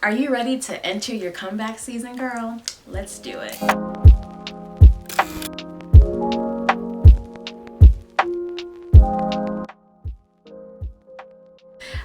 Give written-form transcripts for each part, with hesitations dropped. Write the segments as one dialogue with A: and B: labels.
A: Are you ready to enter your comeback season, girl? Let's do it.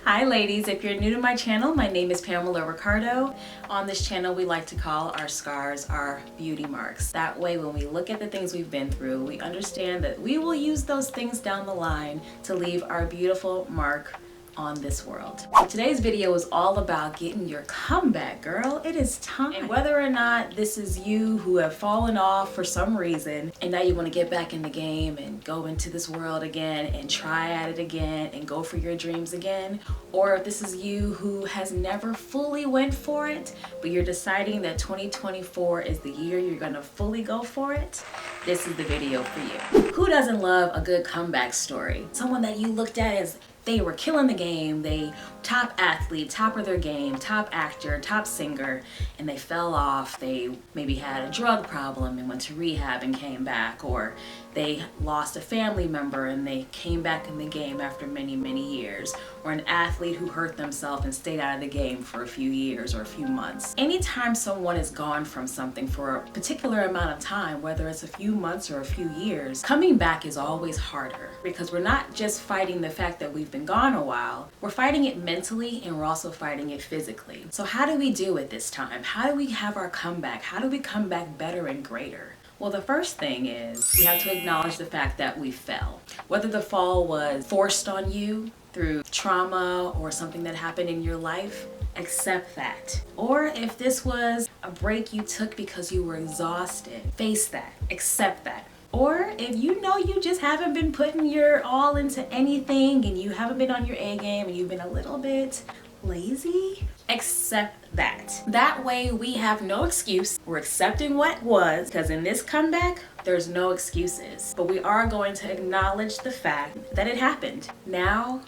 A: Hi ladies, if you're new to my channel, my name is Pamela Ricardo. On this channel, we like to call our scars our beauty marks. That way, when we look at the things we've been through, we understand that we will use those things down the line to leave our beautiful mark on this world. So today's video is all about getting your comeback, girl. It is time. And whether or not this is you who have fallen off for some reason and now you want to get back in the game and go into this world again and try at it again and go for your dreams again, or if this is you who has never fully went for it, but you're deciding that 2024 is the year you're gonna fully go for it, this is the video for you. Who doesn't love a good comeback story? Someone that you looked at as they were killing the game, they top athlete, top of their game, top actor, top singer, and they fell off. They maybe had a drug problem and went to rehab and came back, or they lost a family member and they came back in the game after many, many years, or an athlete who hurt themselves and stayed out of the game for a few years or a few months. Anytime someone is gone from something for a particular amount of time, whether it's a few months or a few years, coming back is always harder because we're not just fighting the fact that we've been gone a while, we're fighting it mentally and we're also fighting it physically. So how do we do it this time? How do we have our comeback? How do we come back better and greater? Well, the first thing is we have to acknowledge the fact that we fell. Whether the fall was forced on you through trauma or something that happened in your life, accept that. Or if this was a break you took because you were exhausted, face that, accept that. Or if you know you just haven't been putting your all into anything and you haven't been on your A game and you've been a little bit lazy, accept that. That way we have no excuse. We're accepting what was, because in this comeback, there's no excuses. But we are going to acknowledge the fact that it happened. Now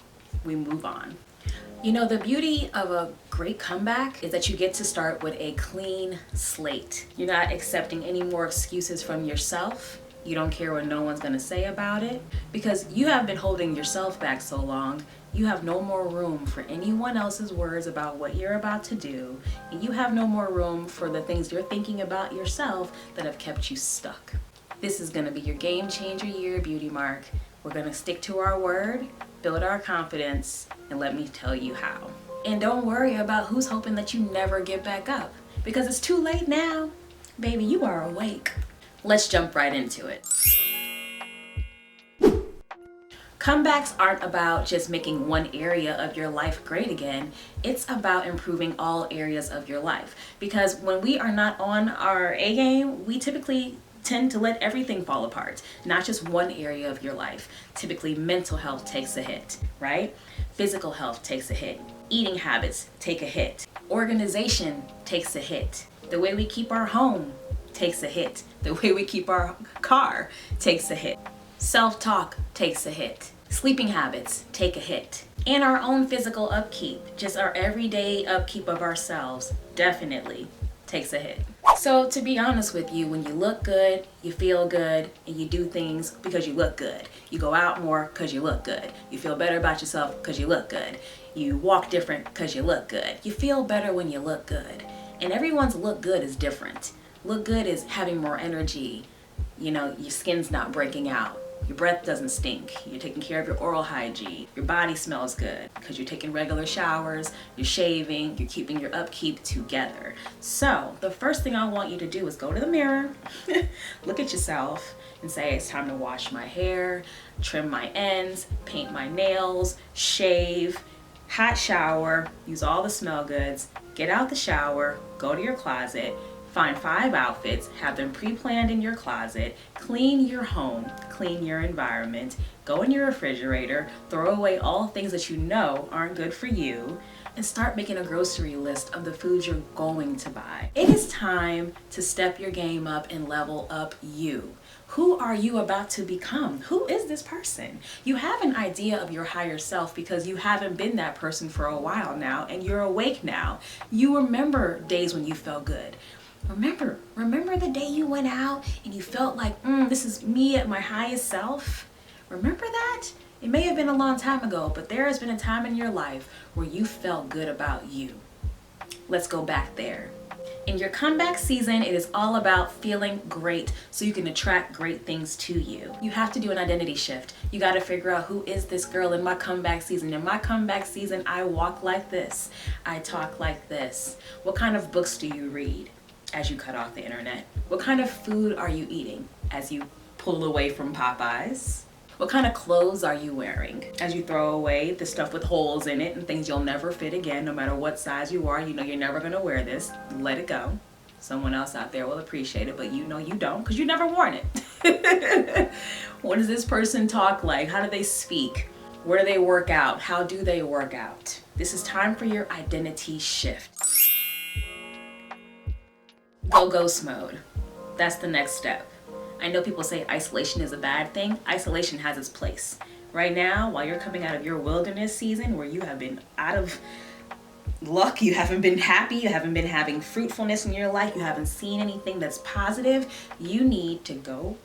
A: we move on. You know, the beauty of a great comeback is that you get to start with a clean slate. You're not accepting any more excuses from yourself. You don't care what no one's gonna say about it, because you have been holding yourself back so long. You have no more room for anyone else's words about what you're about to do, and you have no more room for the things you're thinking about yourself that have kept you stuck. This is gonna be your game changer year, beauty mark. We're gonna stick to our word, build our confidence, and let me tell you how. And don't worry about who's hoping that you never get back up, because it's too late now. Baby, you are awake. Let's jump right into it. Comebacks aren't about just making one area of your life great again. It's about improving all areas of your life. Because when we are not on our A game, we typically tend to let everything fall apart, not just one area of your life. Typically, mental health takes a hit, right? Physical health takes a hit. Eating habits take a hit. Organization takes a hit. The way we keep our home takes a hit. The way we keep our car takes a hit. Self-talk takes a hit. Sleeping habits take a hit. And our own physical upkeep, just our everyday upkeep of ourselves, definitely takes a hit. So to be honest with you, when you look good, you feel good, and you do things because you look good. You go out more because you look good. You feel better about yourself because you look good. You walk different because you look good. You feel better when you look good. And everyone's look good is different. Look good is having more energy. You know, your skin's not breaking out. Your breath doesn't stink. You're taking care of your oral hygiene. Your body smells good because you're taking regular showers, you're shaving, you're keeping your upkeep together. So the first thing I want you to do is go to the mirror, look at yourself and say, it's time to wash my hair, trim my ends, paint my nails, shave, hot shower, use all the smell goods, get out the shower, go to your closet, find 5 outfits, have them pre-planned in your closet, clean your home, clean your environment, go in your refrigerator, throw away all things that you know aren't good for you, and start making a grocery list of the foods you're going to buy. It is time to step your game up and level up you. Who are you about to become? Who is this person? You have an idea of your higher self because you haven't been that person for a while now, and you're awake now. You remember days when you felt good. Remember the day you went out and you felt like, this is me at my highest self? Remember that? It may have been a long time ago, but there has been a time in your life where you felt good about you. Let's go back there. In your comeback season, it is all about feeling great so you can attract great things to you. You have to do an identity shift. You got to figure out, who is this girl in my comeback season? In my comeback season, I walk like this. I talk like this. What kind of books do you read as you cut off the internet? What kind of food are you eating as you pull away from Popeyes? What kind of clothes are you wearing as you throw away the stuff with holes in it and things you'll never fit again, no matter what size you are? You know you're never going to wear this. Let it go. Someone else out there will appreciate it, but you know you don't, because you never worn it. What does this person talk like? How do they speak? Where do they work out? How do they work out? This is time for your identity shift. Go ghost mode. That's the next step. I know people say isolation is a bad thing. Isolation has its place. Right now, while you're coming out of your wilderness season where you have been out of luck, you haven't been happy, you haven't been having fruitfulness in your life, you haven't seen anything that's positive, you need to go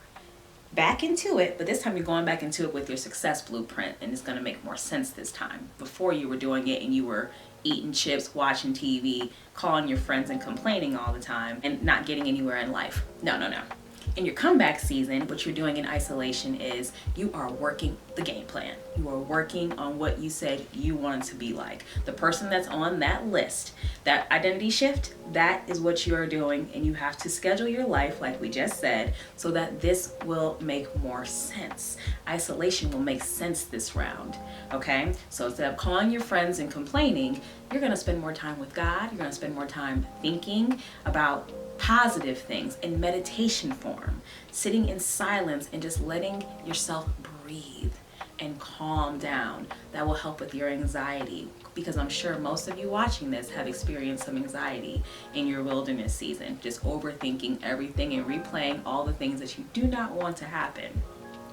A: back into it, but this time you're going back into it with your success blueprint, and it's going to make more sense this time. Before, you were doing it and you were eating chips, watching TV, calling your friends and complaining all the time and not getting anywhere in life. No. In your comeback season, what you're doing in isolation is you are working the game plan. You are working on what you said you wanted to be like. The person that's on that list, that identity shift, that is what you are doing, and you have to schedule your life, like we just said, so that this will make more sense. Isolation will make sense this round, okay? So instead of calling your friends and complaining, you're gonna spend more time with God. You're gonna spend more time thinking about positive things in meditation form, sitting in silence and just letting yourself breathe and calm down. That will help with your anxiety, because I'm sure most of you watching this have experienced some anxiety in your wilderness season, just overthinking everything and replaying all the things that you do not want to happen.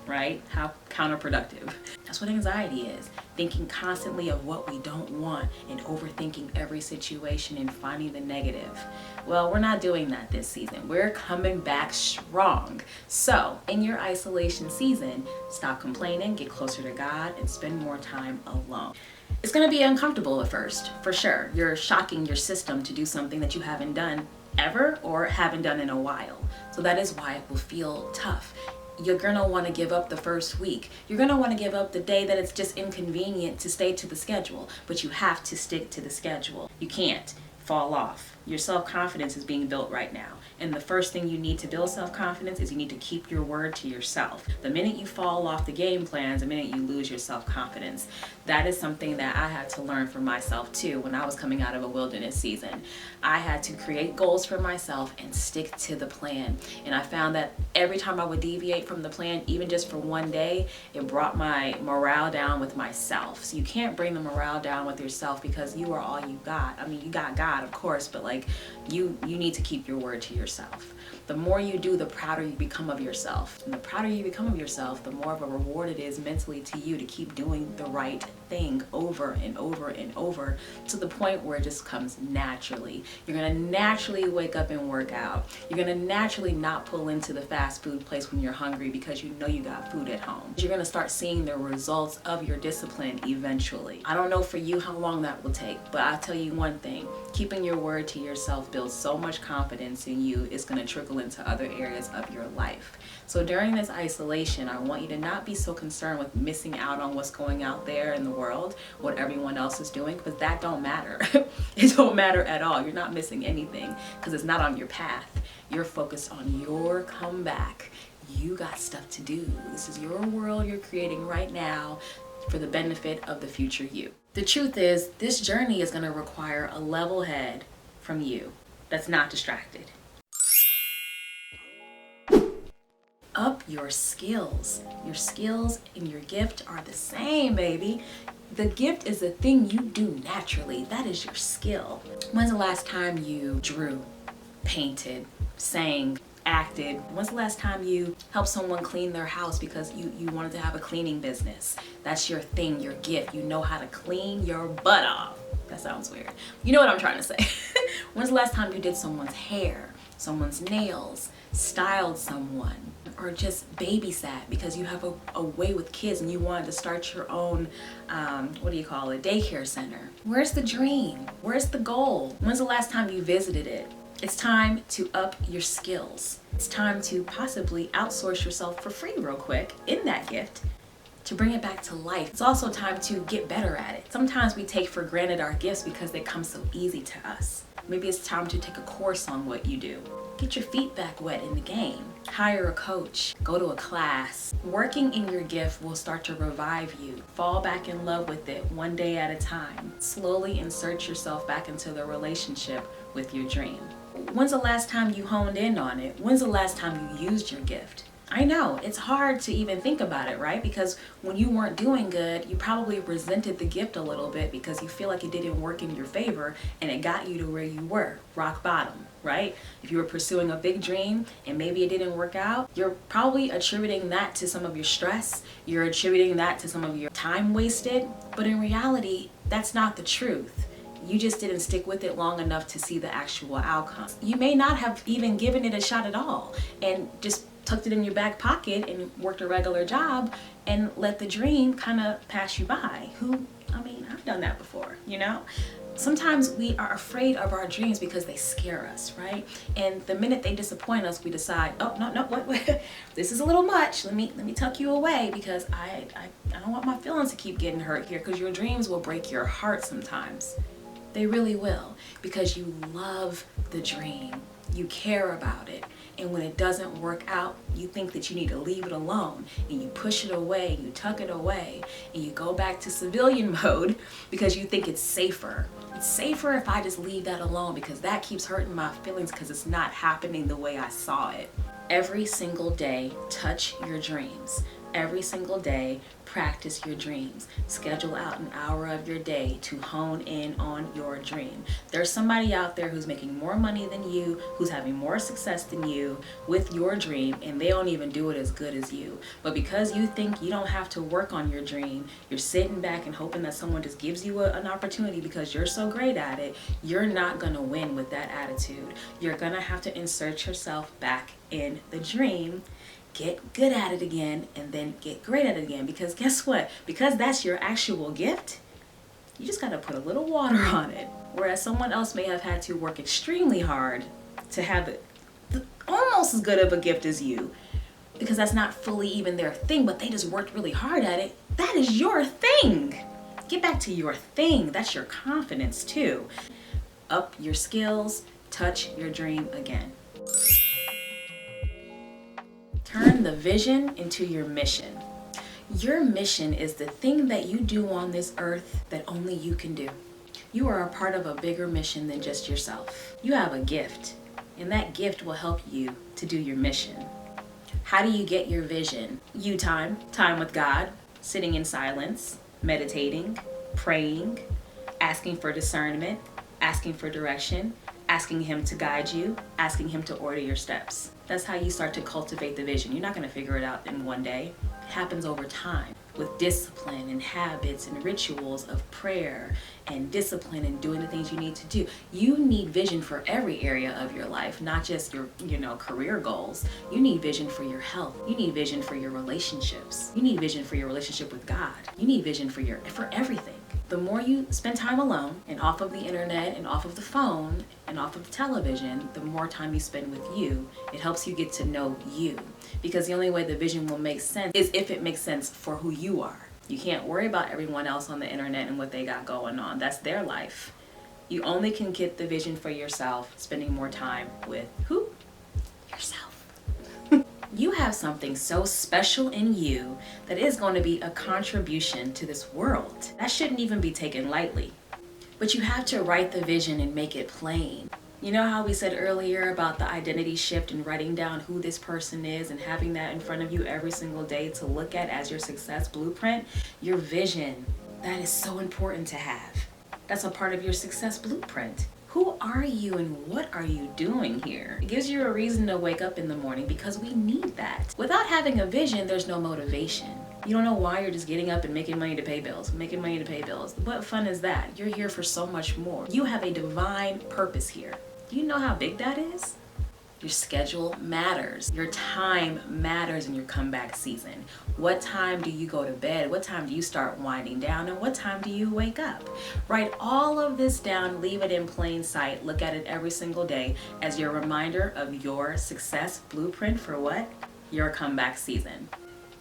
A: Right? How counterproductive. That's what anxiety is. Thinking constantly of what we don't want and overthinking every situation and finding the negative. Well, we're not doing that this season. We're coming back strong. So, in your isolation season, stop complaining, get closer to God, and spend more time alone. It's going to be uncomfortable at first, for sure. You're shocking your system to do something that you haven't done ever or haven't done in a while. So that is why it will feel tough. You're gonna want to give up the first week. You're gonna want to give up the day that it's just inconvenient to stay to the schedule, but you have to stick to the schedule. You can't fall off. Your self-confidence is being built right now. And the first thing you need to build self-confidence is you need to keep your word to yourself. The minute you fall off the game plans, the minute you lose your self-confidence. That is something that I had to learn for myself too when I was coming out of a wilderness season. I had to create goals for myself and stick to the plan. And I found that every time I would deviate from the plan, even just for one day, it brought my morale down with myself. So you can't bring the morale down with yourself because you are all you got. I mean, you got God, of course, but like you need to keep your word to yourself. The more you do, the prouder you become of yourself. And the prouder you become of yourself, the more of a reward it is mentally to you to keep doing the right thing over and over and over, to the point where it just comes naturally. You're gonna naturally wake up and work out. You're gonna naturally not pull into the fast food place when you're hungry because you know you got food at home. You're gonna start seeing the results of your discipline eventually. I don't know for you how long that will take, but I'll tell you one thing. Keeping your word to yourself builds so much confidence in you, it's gonna trickle into other areas of your life. So during this isolation, I want you to not be so concerned with missing out on what's going out there in the world, what everyone else is doing, because that don't matter. It don't matter at all. You're not missing anything because it's not on your path. You're focused on your comeback. You got stuff to do. This is your world you're creating right now for the benefit of the future you. The truth is, this journey is going to require a level head from you that's not distracted. Up your skills. Your skills and your gift are the same, baby. The gift is a thing you do naturally. That is your skill. When's the last time you drew, painted, sang, acted? When's the last time you helped someone clean their house because you wanted to have a cleaning business? That's your thing, your gift. You know how to clean your butt off. That sounds weird. You know what I'm trying to say. When's the last time you did someone's hair? someone's nails, styled someone, or just babysat because you have a way with kids and you wanted to start your own, daycare center. Where's the dream? Where's the goal? When's the last time you visited it? It's time to up your skills. It's time to possibly outsource yourself for free real quick in that gift to bring it back to life. It's also time to get better at it. Sometimes we take for granted our gifts because they come so easy to us. Maybe it's time to take a course on what you do. Get your feet back wet in the game. Hire a coach. Go to a class. Working in your gift will start to revive you. Fall back in love with it one day at a time. Slowly insert yourself back into the relationship with your dream. When's the last time you honed in on it? When's the last time you used your gift? I know, it's hard to even think about it, right? Because when you weren't doing good, you probably resented the gift a little bit because you feel like it didn't work in your favor and it got you to where you were, rock bottom, right? If you were pursuing a big dream and maybe it didn't work out, you're probably attributing that to some of your stress. You're attributing that to some of your time wasted. But in reality, that's not the truth. You just didn't stick with it long enough to see the actual outcome. You may not have even given it a shot at all and just tucked it in your back pocket and worked a regular job and let the dream kind of pass you by. I've done that before, you know? Sometimes we are afraid of our dreams because they scare us, right? And the minute they disappoint us, we decide, oh, no, wait, this is a little much. Let me tuck you away because I don't want my feelings to keep getting hurt here, because your dreams will break your heart sometimes. They really will, because you love the dream. You care about it. And when it doesn't work out, you think that you need to leave it alone, and you push it away, you tuck it away, and you go back to civilian mode because you think it's safer. It's safer if I just leave that alone because that keeps hurting my feelings because it's not happening the way I saw it. Every single day, touch your dreams. Every single day, practice your dreams. Schedule out an hour of your day to hone in on your dream. There's somebody out there who's making more money than you, who's having more success than you with your dream, and they don't even do it as good as you. But because you think you don't have to work on your dream, you're sitting back and hoping that someone just gives you an opportunity because you're so great at it, you're not gonna win with that attitude. You're gonna have to insert yourself back in the dream, get good at it again, and then get great at it again. Because guess what? Because that's your actual gift, you just gotta put a little water on it. Whereas someone else may have had to work extremely hard to have it almost as good of a gift as you, because that's not fully even their thing, but they just worked really hard at it. That is your thing. Get back to your thing. That's your confidence too. Up your skills, touch your dream again. Turn the vision into your mission. Your mission is the thing that you do on this earth that only you can do. You are a part of a bigger mission than just yourself. You have a gift, and that gift will help you to do your mission. How do you get your vision? Time with God, sitting in silence, meditating, praying, asking for discernment, asking for direction, asking Him to guide you, asking Him to order your steps. That's how you start to cultivate the vision. You're not going to figure it out in one day. It happens over time with discipline and habits and rituals of prayer and discipline and doing the things you need to do. You need vision for every area of your life, not just your, career goals. You need vision for your health. You need vision for your relationships. You need vision for your relationship with God. You need vision for everything. The more you spend time alone and off of the internet and off of the phone and off of the television, the more time you spend with you. It helps you get to know you, because the only way the vision will make sense is if it makes sense for who you are. You can't worry about everyone else on the internet and what they got going on. That's their life. You only can get the vision for yourself spending more time with who? Yourself. You have something so special in you that is going to be a contribution to this world. That shouldn't even be taken lightly. But you have to write the vision and make it plain. You know how we said earlier about the identity shift and writing down who this person is and having that in front of you every single day to look at as your success blueprint? Your vision, that is so important to have. That's a part of your success blueprint. Who are you and what are you doing here? It gives you a reason to wake up in the morning, because we need that. Without having a vision, there's no motivation. You don't know why you're just getting up and making money to pay bills. What fun is that? You're here for so much more. You have a divine purpose here. Do you know how big that is? Your schedule matters. Your time matters in your comeback season. What time do you go to bed? What time do you start winding down? And what time do you wake up? Write all of this down, leave it in plain sight. Look at it every single day as your reminder of your success blueprint for what? Your comeback season.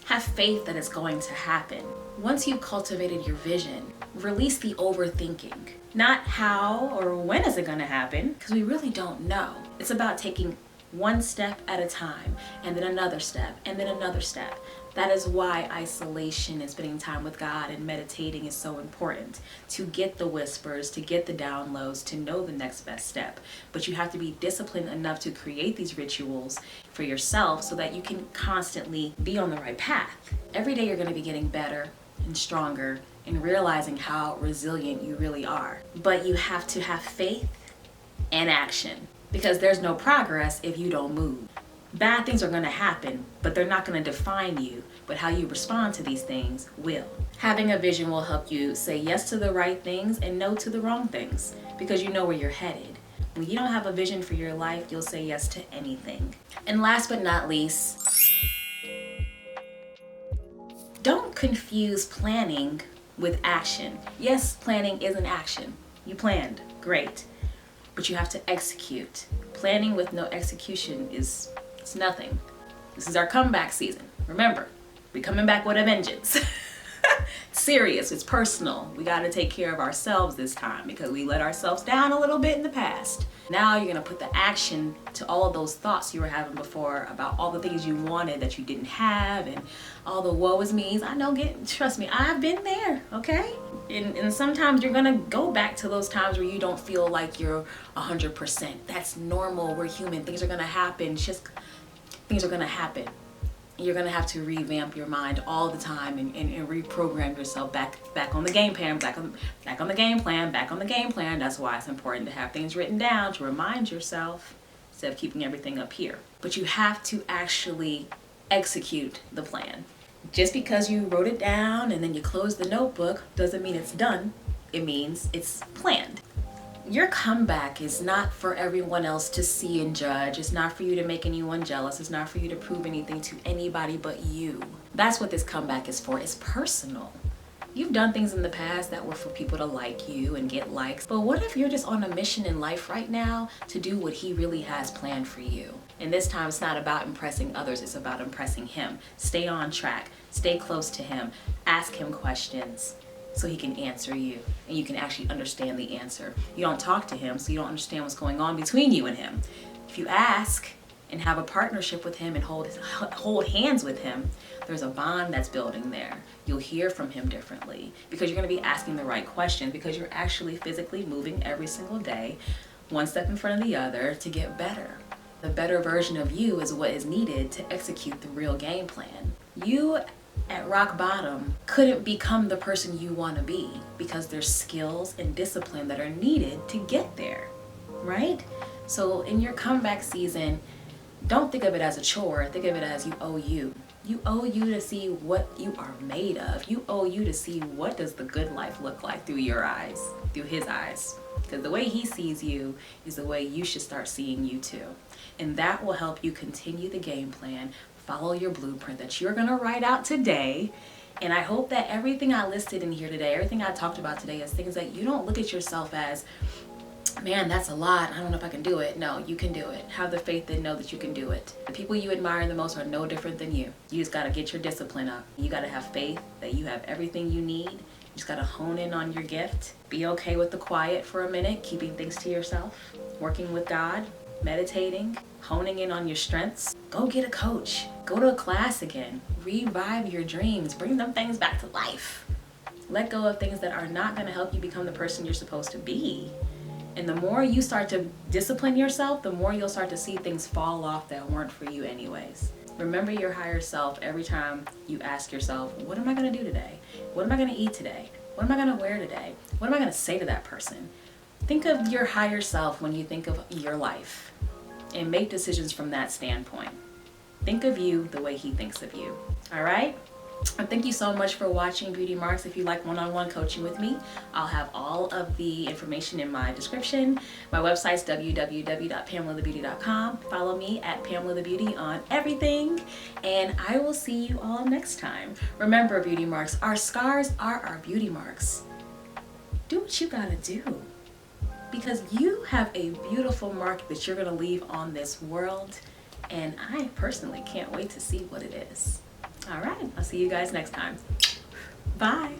A: Have faith that it's going to happen. Once you've cultivated your vision, release the overthinking. Not how or when is it going to happen, because we really don't know. It's about taking one step at a time, and then another step, and then another step. That is why isolation and spending time with God and meditating is so important, to get the whispers, to get the downloads, to know the next best step. But you have to be disciplined enough to create these rituals for yourself so that you can constantly be on the right path. Every day you're going to be getting better and stronger and realizing how resilient you really are. But you have to have faith and action, because there's no progress if you don't move. Bad things are going to happen, but they're not going to define you. But how you respond to these things will. Having a vision will help you say yes to the right things and no to the wrong things, because you know where you're headed. When you don't have a vision for your life, you'll say yes to anything. And last but not least, don't confuse planning with action. Yes, planning is an action. You planned, great. But you have to execute. Planning with no execution it's nothing. This is our comeback season. Remember, we're coming back with a vengeance. Serious, it's personal. We got to take care of ourselves this time because we let ourselves down a little bit in the past. Now you're going to put the action to all of those thoughts you were having before about all the things you wanted that you didn't have and all the woe is me's. I know, trust me, I've been there, okay? And sometimes you're going to go back to those times where you don't feel like you're 100%. That's normal. We're human. Things are going to happen. Things are going to happen. You're going to have to revamp your mind all the time and reprogram yourself back on the game plan, back on the game plan. That's why it's important to have things written down to remind yourself instead of keeping everything up here. But you have to actually execute the plan. Just because you wrote it down and then you close the notebook doesn't mean it's done. It means it's planned. Your comeback is not for everyone else to see and judge. It's not for you to make anyone jealous. It's not for you to prove anything to anybody but you. That's what this comeback is for. It's personal. You've done things in the past that were for people to like you and get likes. But what if you're just on a mission in life right now to do what he really has planned for you? And this time it's not about impressing others. It's about impressing him. Stay on track. Stay close to him. Ask him questions so he can answer you and you can actually understand the answer. You don't talk to him, so you don't understand what's going on between you and him. If you ask and have a partnership with him and hold hands with him, there's a bond that's building there. You'll hear from him differently because you're going to be asking the right questions, because you're actually physically moving every single day, one step in front of the other, to get better. The better version of you is what is needed to execute the real game plan. You at rock bottom couldn't become the person you want to be because there's skills and discipline that are needed to get there, right? So in your comeback season, don't think of it as a chore. Think of it as you owe you. You owe you to see what you are made of. You owe you to see what does the good life look like through your eyes, through his eyes. Because the way he sees you is the way you should start seeing you too. And that will help you continue the game plan, follow your blueprint that you're going to write out today. And I hope that everything I listed in here today, everything I talked about today, is things that you don't look at yourself as, man, that's a lot. I don't know if I can do it. No, you can do it. Have the faith and know that you can do it. The people you admire the most are no different than you. You just got to get your discipline up. You got to have faith that you have everything you need. You just got to hone in on your gift. Be okay with the quiet for a minute, keeping things to yourself, working with God, meditating, honing in on your strengths. Go get a coach. Go to a class again. Revive your dreams. Bring them things back to life. Let go of things that are not going to help you become the person you're supposed to be. And the more you start to discipline yourself, the more you'll start to see things fall off that weren't for you anyways. Remember your higher self every time you ask yourself, what am I going to do today? What am I going to eat today? What am I going to wear today? What am I going to say to that person? Think of your higher self when you think of your life and make decisions from that standpoint. Think of you the way he thinks of you. All right? And thank you so much for watching Beauty Marks. If you like one-on-one coaching with me, I'll have all of the information in my description. My website's www.pamelathebeauty.com. Follow me at Pamela the Beauty on everything, and I will see you all next time. Remember, Beauty Marks, our scars are our beauty marks. Do what you gotta do, because you have a beautiful mark that you're gonna leave on this world, and I personally can't wait to see what it is. All right, I'll see you guys next time. Bye.